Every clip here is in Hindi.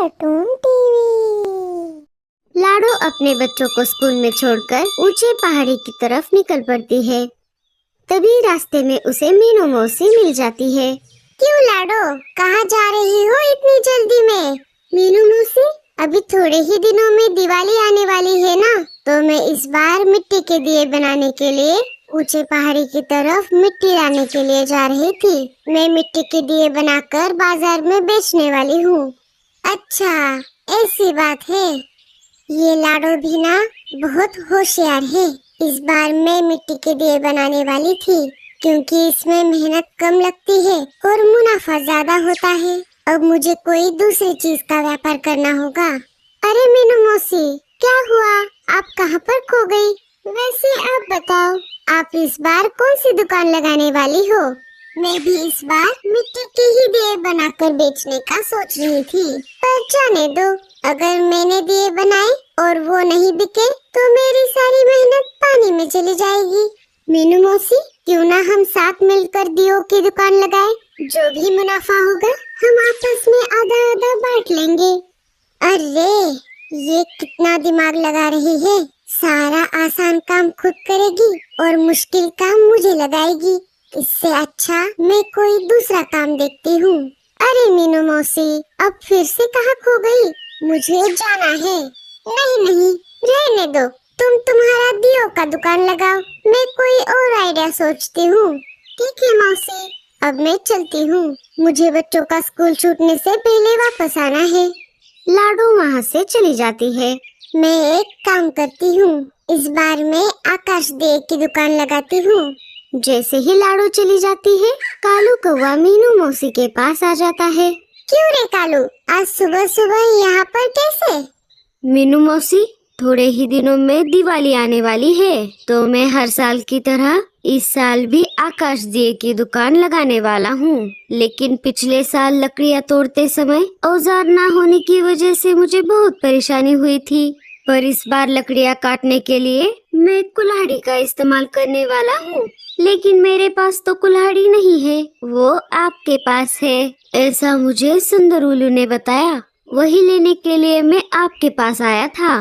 Cartoon TV. लाडो अपने बच्चों को स्कूल में छोड़कर ऊंचे पहाड़ी की तरफ निकल पड़ती है। तभी रास्ते में उसे मीनू मौसी मिल जाती है। क्यों लाडो, कहाँ जा रही हो इतनी जल्दी में? मीनू मौसी, अभी थोड़े ही दिनों में दिवाली आने वाली है ना, तो मैं इस बार मिट्टी के दिए बनाने के लिए ऊंचे पहाड़ी की तरफ मिट्टी लाने के लिए जा रही थी। मैं मिट्टी के दिए बनाकर बाजार में बेचने वाली हूँ। अच्छा, ऐसी बात है। ये लाडो भी ना बहुत होशियार है। इस बार मैं मिट्टी के दिए बनाने वाली थी, क्योंकि इसमें मेहनत कम लगती है और मुनाफा ज्यादा होता है। अब मुझे कोई दूसरी चीज का व्यापार करना होगा। अरे मीनू मौसी, क्या हुआ? आप कहाँ पर खो गई? वैसे आप बताओ, आप इस बार कौन सी दुकान लगाने वाली हो? मैं भी इस बार मिट्टी के ही दिए बनाकर बेचने का सोच रही थी, पर जाने दो। अगर मैंने दिए बनाए और वो नहीं बिके तो मेरी सारी मेहनत पानी में चली जाएगी। मीनू मौसी, क्यों ना हम साथ मिलकर दियों की दुकान लगाए? जो भी मुनाफा होगा हम आपस में आधा आधा बांट लेंगे। अरे, ये कितना दिमाग लगा रही है। सारा आसान काम खुद करेगी और मुश्किल काम मुझे लगाएगी। इससे अच्छा मैं कोई दूसरा काम देखती हूँ। अरे मीनू मौसी, अब फिर से कहाँ खो गई? मुझे जाना है। नहीं, रहने दो। तुम तुम्हारा दियो का दुकान लगाओ, मैं कोई और आइडिया सोचती हूँ। ठीक है मौसी, अब मैं चलती हूँ। मुझे बच्चों का स्कूल छूटने से पहले वापस आना है। लाडो वहाँ से चली जाती है। मैं एक काम करती हूँ, इस बार मैं आकाश दिए की दुकान लगाती हूँ। जैसे ही लाडो चली जाती है, कालू कौवा मीनू मौसी के पास आ जाता है। क्यों रे कालू, आज सुबह सुबह यहाँ पर कैसे? मीनू मौसी, थोड़े ही दिनों में दिवाली आने वाली है, तो मैं हर साल की तरह इस साल भी आकाश दिए की दुकान लगाने वाला हूँ। लेकिन पिछले साल लकड़ियाँ तोड़ते समय औजार ना होने की वजह से मुझे बहुत परेशानी हुई थी, पर इस बार लकड़ियाँ काटने के लिए मैं कुल्हाड़ी का इस्तेमाल करने वाला हूँ। लेकिन मेरे पास तो कुल्हाड़ी नहीं है, वो आपके पास है, ऐसा मुझे सुंदर उल्लू ने बताया। वही लेने के लिए मैं आपके पास आया था।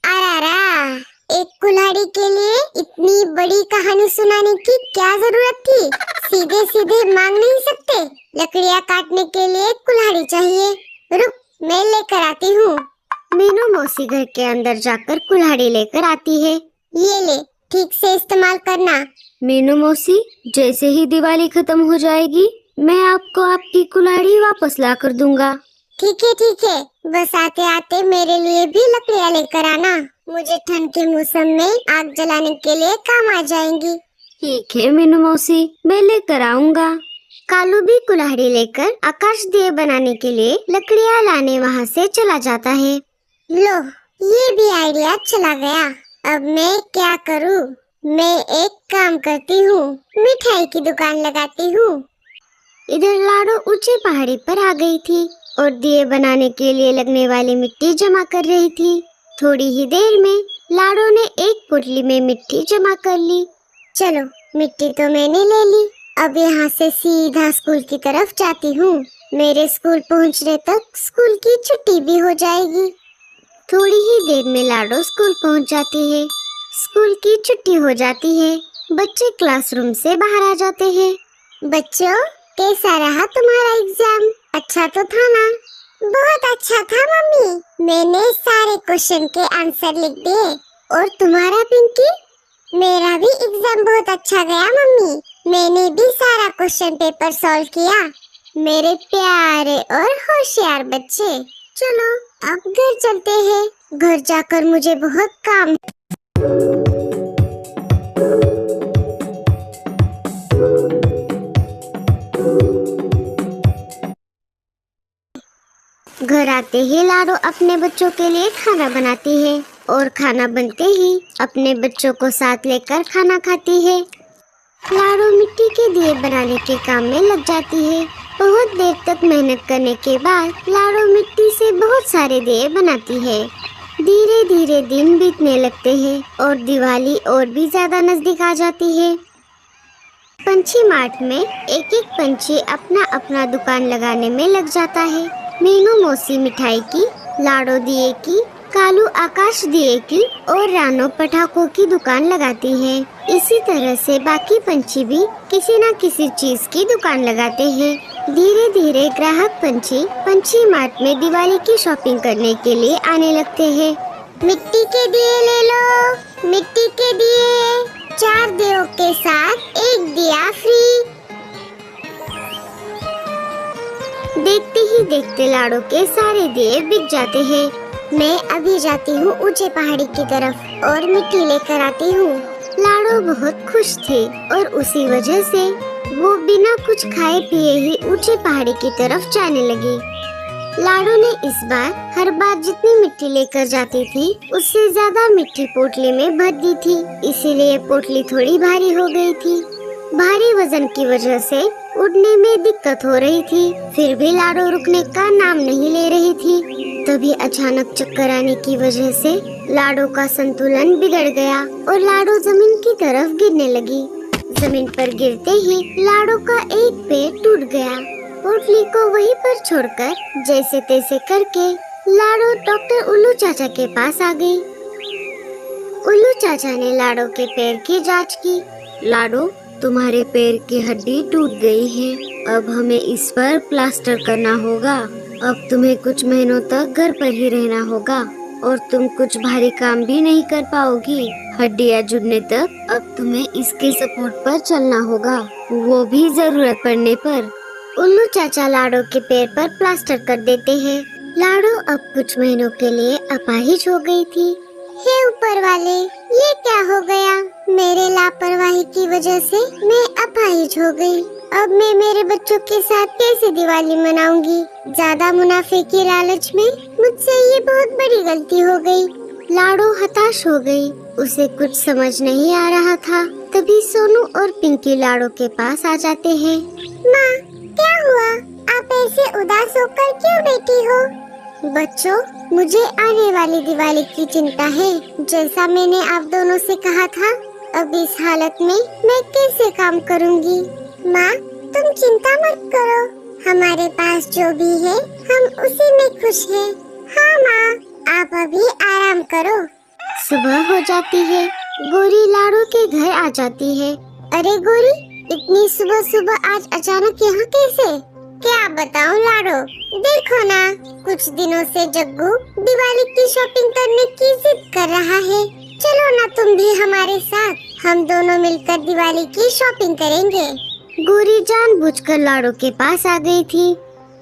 अरे, एक कुल्हाड़ी के लिए इतनी बड़ी कहानी सुनाने की क्या जरूरत थी? सीधे सीधे मांग नहीं सकते? लकड़ियाँ काटने के लिए कुल्हाड़ी चाहिए। रुक, मैं लेकर आती हूँ। मीनू मौसी घर के अंदर जाकर कुल्हाड़ी लेकर आती है। ये ले, ठीक से इस्तेमाल करना। मीनू मौसी, जैसे ही दिवाली खत्म हो जाएगी मैं आपको आपकी कुल्हाड़ी वापस ला कर दूंगा। ठीक है, बस आते आते मेरे लिए भी लकड़ियाँ लेकर आना। मुझे ठंड के मौसम में आग जलाने के लिए काम आ जाएंगी। ठीक है मीनू मौसी, मैं लेकर आऊंगा। कालू भी कुल्हाड़ी लेकर आकाश दिए बनाने के लिए लकड़ियाँ लाने वहाँ से चला जाता है। लो, ये भी आइडिया चला गया। अब मैं क्या करूँ? मैं एक काम करती हूँ, मिठाई की दुकान लगाती हूँ। इधर लाडो ऊंची पहाड़ी पर आ गई थी और दिए बनाने के लिए लगने वाली मिट्टी जमा कर रही थी। थोड़ी ही देर में लाडो ने एक पुटली में मिट्टी जमा कर ली। चलो, मिट्टी तो मैंने ले ली। अब यहाँ से सीधा स्कूल की तरफ जाती हूँ। मेरे स्कूल पहुँचने तक स्कूल की छुट्टी भी हो जाएगी। थोड़ी ही देर में लाडो स्कूल पहुँच जाती है। स्कूल की छुट्टी हो जाती है। बच्चे क्लासरूम से बाहर आ जाते हैं। बच्चों, कैसा रहा तुम्हारा एग्जाम? अच्छा तो था ना? बहुत अच्छा था मम्मी, मैंने सारे क्वेश्चन के आंसर लिख दिए। और तुम्हारा पिंकी? मेरा भी एग्जाम बहुत अच्छा गया मम्मी, मैंने भी सारा क्वेश्चन पेपर सॉल्व किया। मेरे प्यारे और होशियार बच्चे, चलो अब घर चलते हैं। घर जाकर मुझे बहुत काम। घर आते ही लाडो अपने बच्चों के लिए खाना बनाती है और खाना बनते ही अपने बच्चों को साथ लेकर खाना खाती है। लाडो मिट्टी के दिए बनाने के काम में लग जाती है। बहुत देर तक मेहनत करने के बाद लाडो मिट्टी से बहुत सारे दिए बनाती है। धीरे धीरे दिन बीतने लगते हैं और दिवाली और भी ज्यादा नजदीक आ जाती है। पंछी मार्ट में एक एक पंछी अपना अपना दुकान लगाने में लग जाता है। मीनू मौसी मिठाई की, लाडो दिए की, कालू आकाश दिए की और रानो पटाखों की दुकान लगाती है। इसी तरह से बाकी पंछी भी किसी न किसी चीज की दुकान लगाते हैं। धीरे धीरे ग्राहक पंछी मार्ट में दिवाली की शॉपिंग करने के लिए आने लगते हैं। मिट्टी के दिए ले लो, मिट्टी के दिए, 4 दियों के साथ 1 दिया फ्री। देखते ही देखते लाडो के सारे दिए बिक जाते हैं। मैं अभी जाती हूँ ऊंचे पहाड़ी की तरफ और मिट्टी लेकर आती हूँ। लाडो बहुत खुश थी और उसी वजह से वो बिना कुछ खाए पिए ही ऊंचे पहाड़ी की तरफ जाने लगी। लाडो ने इस बार हर बार जितनी मिट्टी लेकर जाती थी उससे ज्यादा मिट्टी पोटली में भर दी थी, इसीलिए पोटली थोड़ी भारी हो गई थी। भारी वजन की वजह से उड़ने में दिक्कत हो रही थी, फिर भी लाडो रुकने का नाम नहीं ले रही थी। तभी अचानक चक्कर आने की वजह से लाडो का संतुलन बिगड़ गया और लाडो जमीन की तरफ गिरने लगी। जमीन पर गिरते ही लाडो का एक पैर टूट गया। पोटली को वहीं पर छोड़कर जैसे तैसे करके लाडो डॉक्टर उल्लू चाचा के पास आ गई। उल्लू चाचा ने लाडो के पैर की जांच की। लाडो, तुम्हारे पैर की हड्डी टूट गई है, अब हमें इस पर प्लास्टर करना होगा। अब तुम्हें कुछ महीनों तक घर पर ही रहना होगा और तुम कुछ भारी काम भी नहीं कर पाओगी। हड्डियाँ जुड़ने तक अब तुम्हें इसके सपोर्ट पर चलना होगा, वो भी जरूरत पड़ने पर। उल्लू चाचा लाडो के पैर पर प्लास्टर कर देते हैं। लाडो अब कुछ महीनों के लिए अपाहिज हो गई थी। हे ऊपर वाले, ये क्या हो गया? मेरे लापरवाही की वजह से मैं अपाहिज हो गई। अब मैं मेरे बच्चों के साथ कैसे दिवाली मनाऊंगी? ज्यादा मुनाफे के लालच में मुझसे ये बहुत बड़ी गलती हो गई। लाडो हताश हो गई, उसे कुछ समझ नहीं आ रहा था। तभी सोनू और पिंकी लाडो के पास आ जाते हैं। माँ, क्या हुआ? आप ऐसे उदास होकर क्यों बैठी हो? बच्चों, मुझे आने वाली दिवाली की चिंता है। जैसा मैंने आप दोनों से कहा था, अब इस हालत में मैं कैसे काम करूंगी? माँ, तुम चिंता मत करो, हमारे पास जो भी है हम उसी में खुश हैं। हाँ माँ, आप अभी आराम करो। सुबह हो जाती है। गोरी लाडो के घर आ जाती है। अरे गोरी, इतनी सुबह सुबह आज अचानक यहाँ कैसे? क्या बताऊँ लाडो, देखो ना, कुछ दिनों से जग्गू दिवाली की शॉपिंग करने की जिद कर रहा है। चलो ना तुम भी हमारे साथ, हम दोनों मिलकर दिवाली की शॉपिंग करेंगे। गोरी जानबूझकर लाडो के पास आ गई थी।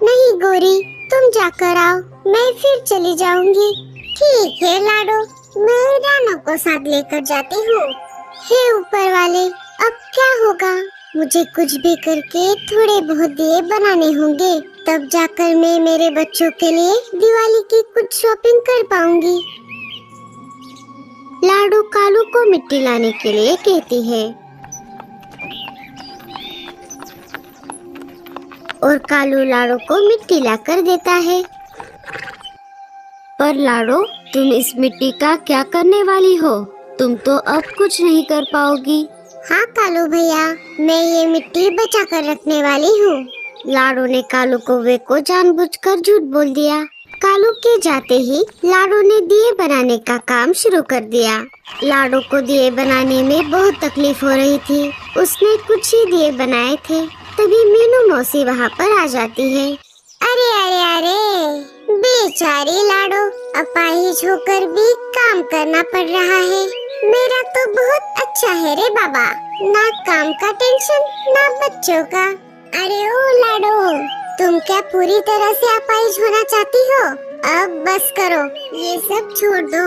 नहीं गोरी, तुम जाकर आओ, मैं फिर चली जाऊंगी। ठीक है लाडो, मैं रानो को साथ लेकर जाती हूँ। हे ऊपर वाले, अब क्या होगा? मुझे कुछ भी करके थोड़े बहुत दिए बनाने होंगे, तब जाकर मैं मेरे बच्चों के लिए दिवाली की कुछ शॉपिंग कर पाऊंगी। लाडो कालू को मिट्टी लाने के लिए कहती है और कालू लाडो को मिट्टी लाकर देता है। पर लाडो, तुम इस मिट्टी का क्या करने वाली हो? तुम तो अब कुछ नहीं कर पाओगी। हाँ कालू भैया, मैं ये मिट्टी बचा कर रखने वाली हूँ। लाडो ने कालू कौवे को जानबूझकर झूठ बोल दिया। कालू के जाते ही लाडो ने दिए बनाने का काम शुरू कर दिया। लाडो को दिए बनाने में बहुत तकलीफ हो रही थी। उसने कुछ ही दिए बनाए थे। तभी मीनू मौसी वहाँ पर आ जाती है। अरे अरे अरे, बेचारी लाडो, अपाहिज होकर भी काम करना पड़ रहा है। मेरा तो बहुत अच्छा है रे बाबा, ना काम का टेंशन ना बच्चों का। अरे ओ लाडो, तुम क्या पूरी तरह से अपाहिज होना चाहती हो? अब बस करो, ये सब छोड़ दो।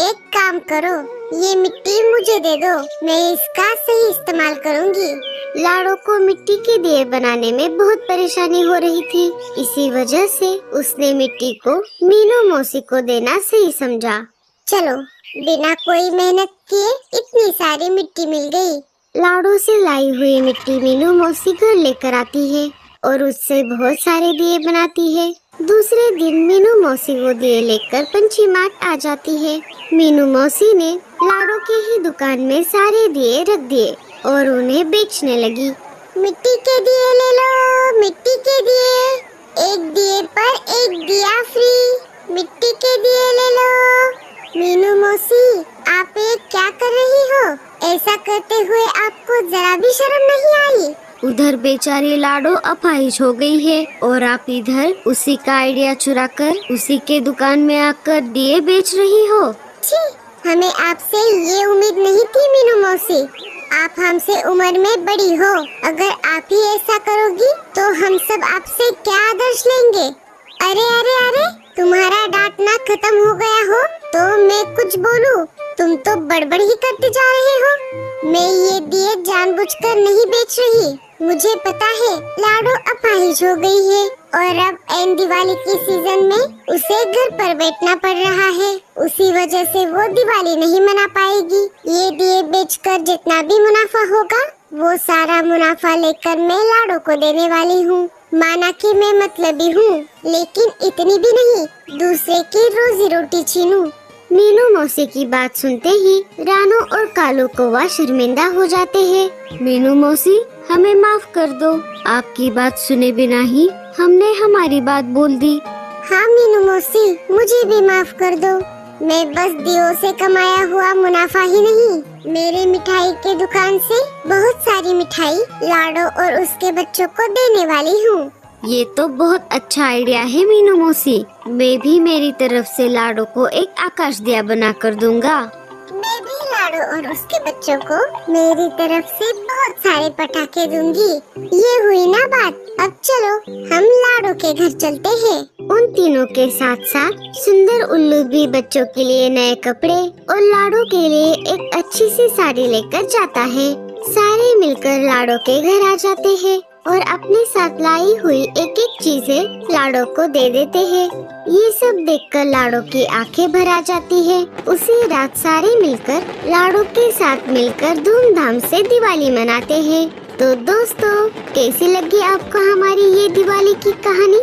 एक काम करो, ये मिट्टी मुझे दे दो, मैं इसका सही इस्तेमाल करूंगी। लाडो को मिट्टी के दिए बनाने में बहुत परेशानी हो रही थी। इसी वजह से उसने मिट्टी को मीनू मौसी को देना सही समझा। चलो, बिना कोई मेहनत किए इतनी सारी मिट्टी मिल गई। लाडो से लाई हुई मिट्टी मीनू मौसी घर लेकर आती है और उससे बहुत सारे दिए बनाती है। दूसरे दिन मीनू मौसी वो दिए लेकर पंछी मार्ट आ जाती है। मीनू मौसी ने लाडो के ही दुकान में सारे दिए रख दिए और उन्हें बेचने लगी। मिट्टी के दिए ले लो, मिट्टी के दिए, 1 दिए पर एक दिया फ्री, मिट्टी के दिए ले लो। मीनू मौसी, आप ये क्या कर रही हो? ऐसा करते हुए आपको जरा भी शर्म नहीं आई? उधर बेचारी लाडो अपाहिज हो गई है और आप इधर उसी का आइडिया चुराकर उसी के दुकान में आकर दिए बेच रही हो। छी, हमें आपसे ये उम्मीद नहीं थी मीनू मौसी। आप हमसे उम्र में बड़ी हो। अगर आप ही ऐसा करोगी तो हम सब आपसे क्या आदर्श लेंगे? अरे अरे अरे, तुम्हारा डांटना खत्म हो गया हो तो मैं कुछ बोलूं? तुम तो बड़बड़ ही करते जा रहे हो। मैं ये दिए जानबूझकर नहीं बेच रही। मुझे पता है लाडो अपाहिज हो गई है और अब ऐन दिवाली के सीजन में उसे घर पर बैठना पड़ रहा है। उसी वजह से वो दिवाली नहीं मना पाएगी। ये दिए बेचकर जितना भी मुनाफा होगा वो सारा मुनाफा लेकर मैं लाडो को देने वाली हूँ। माना कि मैं मतलबी हूँ, लेकिन इतनी भी नहीं दूसरे की रोजी रोटी छीनूं। मीनू मौसी की बात सुनते ही रानू और कालू कौवा शर्मिंदा हो जाते हैं। मीनू मौसी, हमें माफ कर दो। आपकी बात सुने बिना ही हमने हमारी बात बोल दी। हाँ मीनू मौसी, मुझे भी माफ कर दो। मैं बस दियों से कमाया हुआ मुनाफा ही नहीं, मेरे मिठाई के दुकान से बहुत सारी मिठाई लाडो और उसके बच्चों को देने वाली हूँ। ये तो बहुत अच्छा आइडिया है मीनू मौसी। मैं भी मेरी तरफ से लाडो को एक आकाश दिया बना कर दूंगा। मैं भी लाडो और उसके बच्चों को मेरी तरफ से बहुत सारे पटाखे दूंगी। ये हुई ना बात। अब चलो हम लाडो के घर चलते हैं। उन तीनों के साथ साथ सुंदर उल्लू भी बच्चों के लिए नए कपड़े और लाडो के लिए एक अच्छी सी साड़ी लेकर जाता है। सारे मिलकर लाडो के घर आ जाते हैं और अपने साथ लाई हुई एक एक चीजें लाडो को दे देते हैं। ये सब देखकर लाडो की आंखें भर आ जाती है। उसी रात सारे मिलकर लाडो के साथ मिलकर धूमधाम से दिवाली मनाते हैं। तो दोस्तों, कैसी लगी आपको हमारी ये दिवाली की कहानी?